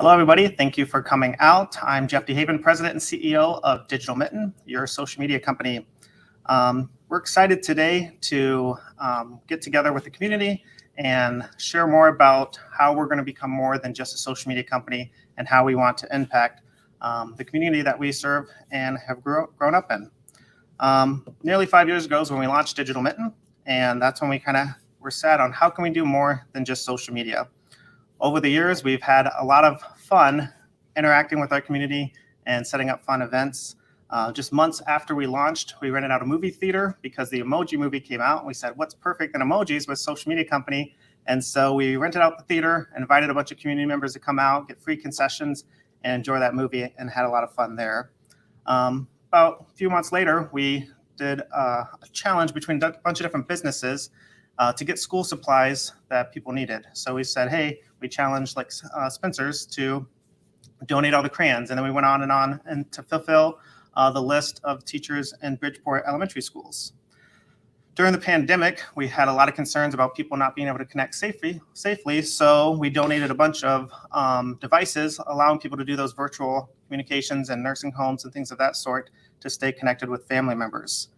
Hello, everybody. Thank you for coming out. I'm Jeff DeHaven, President and CEO of Digital Mitten, your social media company. We're excited today to get together with the community and share more about how we're going to become more than just a social media company and how we want to impact the community that we serve and have grown up in. Nearly 5 years ago is when we launched Digital Mitten, and that's when we kind of were set on how can we do more than just social media. Over the years, we've had a lot of fun interacting with our community and setting up fun events. Just months after we launched, we rented out a movie theater because the Emoji movie came out. And we said, what's perfect than emojis with social media company? And so we rented out the theater, invited a bunch of community members to come out, get free concessions, and enjoy that movie, and had a lot of fun there. About a few months later, we did a challenge between a bunch of different businesses to get school supplies that people needed. So we said, hey, we challenged like Spencer's to donate all the crayons. And then we went on and to fulfill the list of teachers in Bridgeport elementary schools. During the pandemic, we had a lot of concerns about people not being able to connect safely. So we donated a bunch of devices, allowing people to do those virtual communications in nursing homes and things of that sort to stay connected with family members.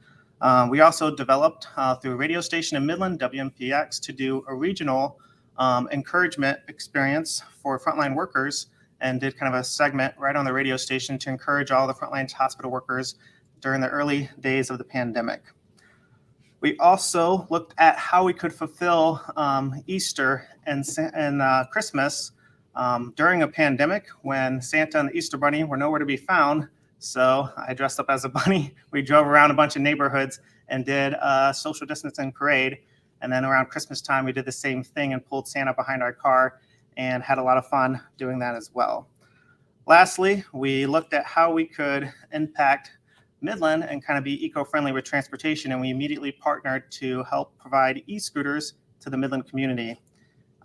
We also developed through a radio station in Midland, WMPX, to do a regional encouragement experience for frontline workers, and did kind of a segment right on the radio station to encourage all the frontline hospital workers during the early days of the pandemic. We also looked at how we could fulfill Easter and Christmas during a pandemic when Santa and the Easter Bunny were nowhere to be found. So I dressed up as a bunny. We drove around a bunch of neighborhoods and did a social distancing parade. And then around Christmas time, we did the same thing and pulled Santa behind our car and had a lot of fun doing that as well. Lastly, we looked at how we could impact Midland and kind of be eco-friendly with transportation. And we immediately partnered to help provide e-scooters to the Midland community.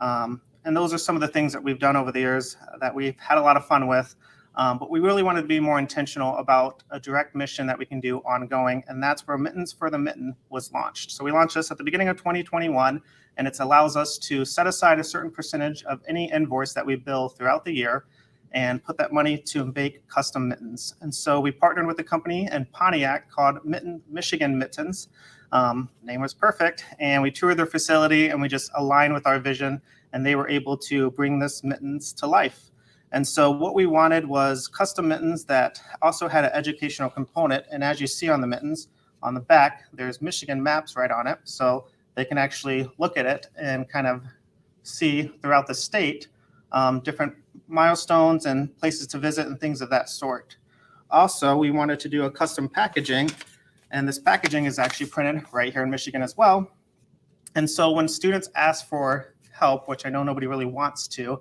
And those are some of the things that we've done over the years that we've had a lot of fun with. But we really wanted to be more intentional about a direct mission that we can do ongoing, and that's where Mittens for the Mitten was launched. So we launched this at the beginning of 2021, and it allows us to set aside a certain percentage of any invoice that we bill throughout the year and put that money to make custom mittens. And so we partnered with a company in Pontiac called Michigan Mittens. Name was perfect, and we toured their facility, and we just aligned with our vision, and they were able to bring this mittens to life. And so what we wanted was custom mittens that also had an educational component. And as you see on the mittens, on the back, there's Michigan maps right on it. So they can actually look at it and kind of see throughout the state different milestones and places to visit and things of that sort. Also, we wanted to do a custom packaging. And this packaging is actually printed right here in Michigan as well. And so when students ask for help, which I know nobody really wants to,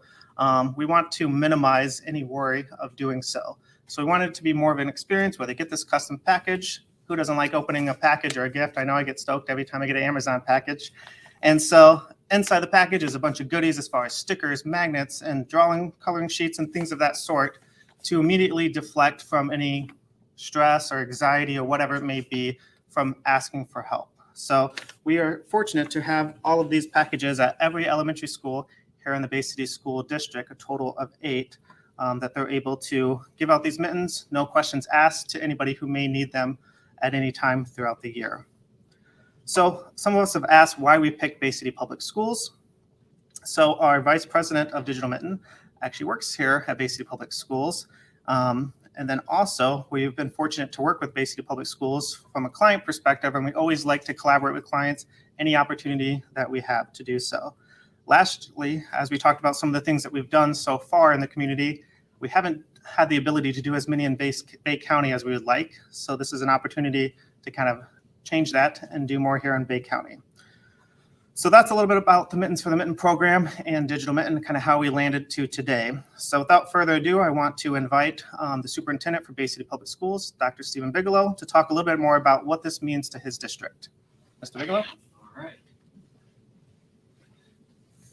we want to minimize any worry of doing so. So we wanted it to be more of an experience where they get this custom package. Who doesn't like opening a package or a gift? I know I get stoked every time I get an Amazon package. And so inside the package is a bunch of goodies as far as stickers, magnets, and coloring sheets and things of that sort to immediately deflect from any stress or anxiety or whatever it may be from asking for help. So we are fortunate to have all of these packages at every elementary school here in the Bay City School District, a total of 8, that they're able to give out these mittens, no questions asked, to anybody who may need them at any time throughout the year. So some of us have asked why we picked Bay City Public Schools. So our Vice President of Digital Mitten actually works here at Bay City Public Schools. And then also, we've been fortunate to work with Bay City Public Schools from a client perspective, and we always like to collaborate with clients any opportunity that we have to do so. Lastly, as we talked about some of the things that we've done so far in the community, we haven't had the ability to do as many in Bay County as we would like. So this is an opportunity to kind of change that and do more here in Bay County. So that's a little bit about the Mittens for the Mitten program and Digital Mitten, kind of how we landed to today. So without further ado, I want to invite the superintendent for Bay City Public Schools, Dr. Stephen Bigelow, to talk a little bit more about what this means to his district. Mr. Bigelow? All right.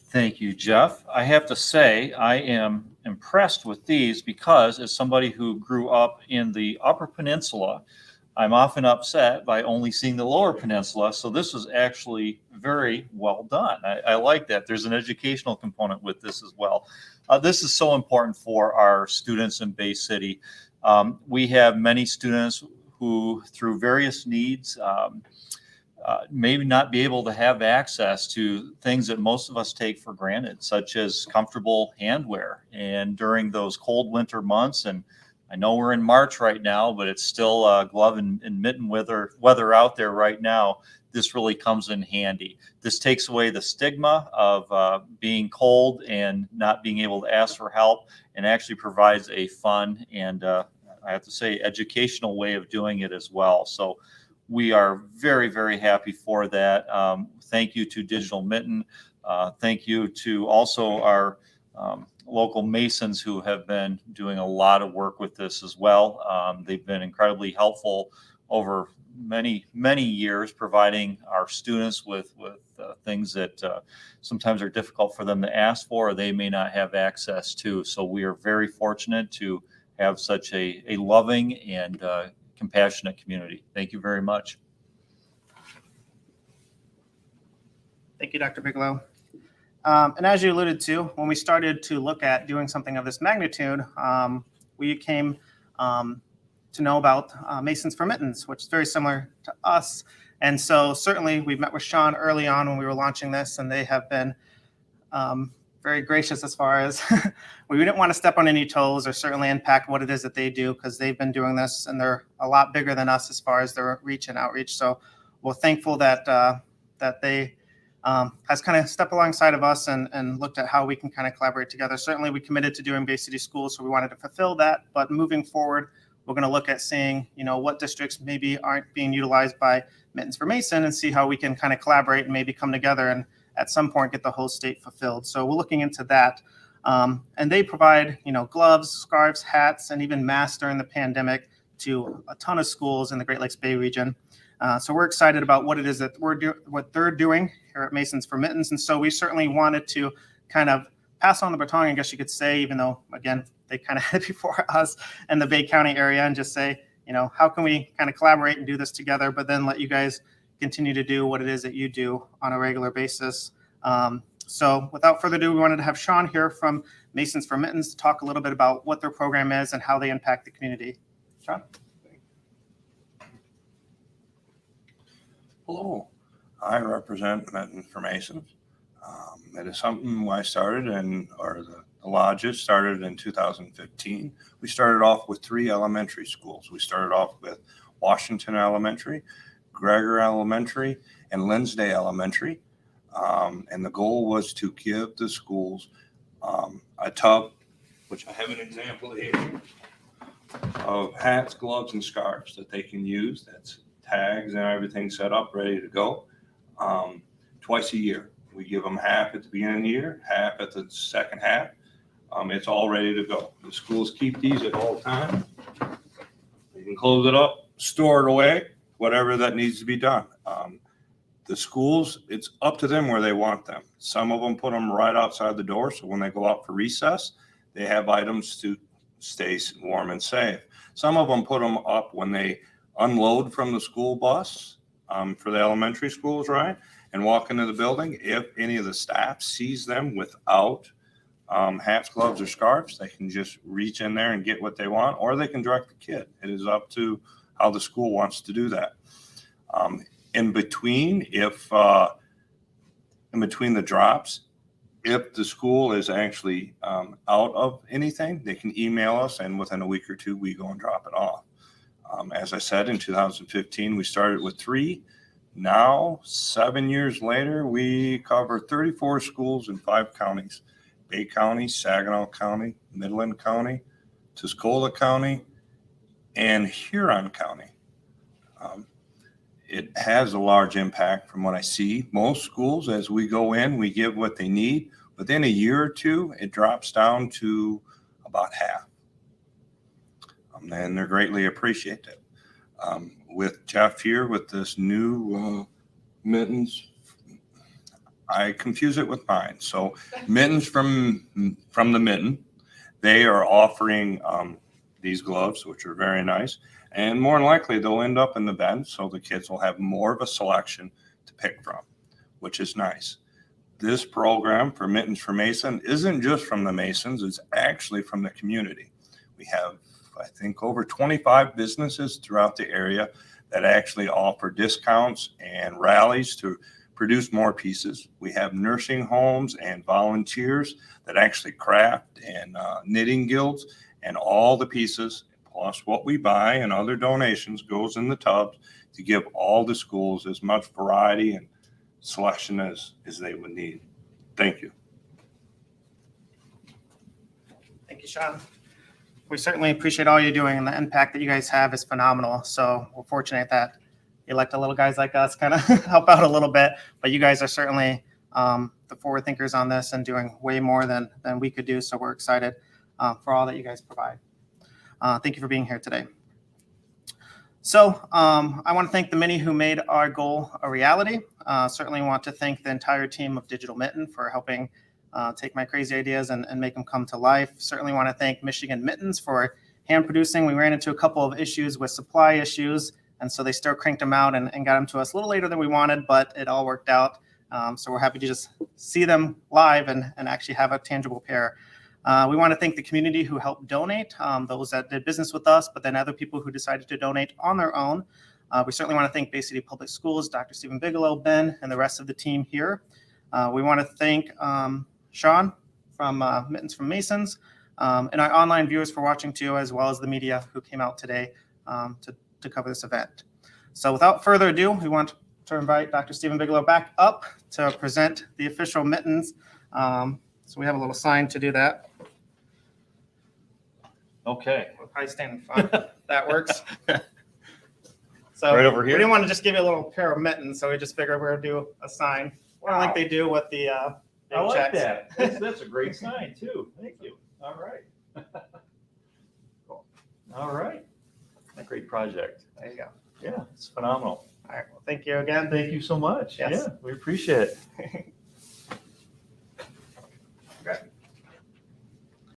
Thank you, Jeff. I have to say, I am impressed with these because as somebody who grew up in the Upper Peninsula, I'm often upset by only seeing the Lower Peninsula. So this was actually very well done. I like that. There's an educational component with this as well. This is so important for our students in Bay City. We have many students who, through various needs, maybe not be able to have access to things that most of us take for granted, such as comfortable handwear. And during those cold winter months, and I know we're in March right now, but it's still glove and mitten weather out there right now. This really comes in handy. This takes away the stigma of being cold and not being able to ask for help, and actually provides a fun and I have to say educational way of doing it as well. So we are very, very happy for that. Thank you to Digital Mitten. Thank you to also our local Masons who have been doing a lot of work with this as well. They've been incredibly helpful over many, many years, providing our students with things that sometimes are difficult for them to ask for, or they may not have access to. So we are very fortunate to have such a loving and compassionate community. Thank you very much. Thank you, Dr. Bigelow. And as you alluded to, when we started to look at doing something of this magnitude, we came to know about Masons for Mittens, which is very similar to us. And so certainly we met with Sean early on when we were launching this, and they have been very gracious as far as we didn't want to step on any toes or certainly impact what it is that they do, because they've been doing this and they're a lot bigger than us as far as their reach and outreach. So we're thankful that that they has kind of stepped alongside of us and looked at how we can kind of collaborate together. Certainly we committed to doing Bay City schools, so we wanted to fulfill that. But moving forward, we're going to look at seeing, what districts maybe aren't being utilized by Mittens for Mason, and see how we can kind of collaborate and maybe come together and at some point get the whole state fulfilled. So we're looking into that. And they provide, gloves, scarves, hats, and even masks during the pandemic to a ton of schools in the Great Lakes Bay region. So we're excited about what it is that what they're doing here at Masons for Mittens. And so we certainly wanted to kind of pass on the baton, I guess you could say, even though, again, they kind of had it before us in the Bay County area, and just say, how can we kind of collaborate and do this together, but then let you guys continue to do what it is that you do on a regular basis. So without further ado, we wanted to have Sean here from Masons for Mittens to talk a little bit about what their program is and how they impact the community. Sean? Hello, I represent Mittens for Masons. It is something I started the lodges started in 2015. We started off with 3 elementary schools. We started off with Washington Elementary, Gregor Elementary, and Linsday Elementary. And the goal was to give the schools a tub, which I have an example here, of hats, gloves, and scarves that they can use. That's tags and everything set up, ready to go. Twice a year. We give them half at the beginning of the year, half at the second half. It's all ready to go. The schools keep these at all times. You can close it up, store it away, whatever that needs to be done. The schools, it's up to them where they want them. Some of them put them right outside the door, so when they go out for recess, they have items to stay warm and safe. Some of them put them up when they unload from the school bus for the elementary schools, right, and walk into the building. If any of the staff sees them without hats, gloves, or scarves, they can just reach in there and get what they want, or they can direct the kid. It is up to how the school wants to do that. In between the drops, if the school is actually out of anything, they can email us, and within a week or two, we go and drop it off. As I said, in 2015, we started with 3. Now, 7 years later, we cover 34 schools in 5 counties: Bay County, Saginaw County, Midland County, Tuscola County, and Huron County. It has a large impact from what I see. Most schools, as we go in, we give what they need. Within a year or two, it drops down to about half. And they're greatly appreciated. With Jeff here with this new Mittens, I confuse it with mine. So Mittens from the Mitten, they are offering these gloves, which are very nice. And more than likely, they'll end up in the bin, so the kids will have more of a selection to pick from, which is nice. This program for Mittens for Mason isn't just from the Masons, it's actually from the community. We have, I think, over 25 businesses throughout the area that actually offer discounts and rallies to produce more pieces. We have nursing homes and volunteers that actually craft, and knitting guilds, and all the pieces, plus what we buy and other donations, goes in the tubs to give all the schools as much variety and selection as they would need. Thank you. Thank you, Sean. We certainly appreciate all you're doing, and the impact that you guys have is phenomenal. So we're fortunate that you let the little guys like us kind of help out a little bit, but you guys are certainly the forward thinkers on this and doing way more than we could do. So we're excited for all that you guys provide. Thank you for being here today. So I want to thank the many who made our goal a reality. Certainly want to thank the entire team of Digital Mitten for helping take my crazy ideas and make them come to life. Certainly want to thank Michigan Mittens for hand producing. We ran into a couple of issues with supply issues, and so they still cranked them out and got them to us a little later than we wanted, but it all worked out. So we're happy to just see them live and actually have a tangible pair. We want to thank the community who helped donate, those that did business with us, but then other people who decided to donate on their own. We certainly want to thank Bay City Public Schools, Dr. Stephen Bigelow, Ben, and the rest of the team here. We want to thank Sean from Mittens from Masons, and our online viewers for watching too, as well as the media who came out today to cover this event. So without further ado, we want to invite Dr. Stephen Bigelow back up to present the official Mittens. So we have a little sign to do that. Okay. We'll probably stand in front. That works. So Right over here? We didn't want to just give you a little pair of mittens, so we just figured we we're going to do a sign. Wow. Like they do with the I like checks. that. That's a great sign too. Thank you. All right. Cool. All right. A great project. There you go. Yeah, it's phenomenal. All right. Well, thank you again. Thank you so much. Yes. Yeah, we appreciate it.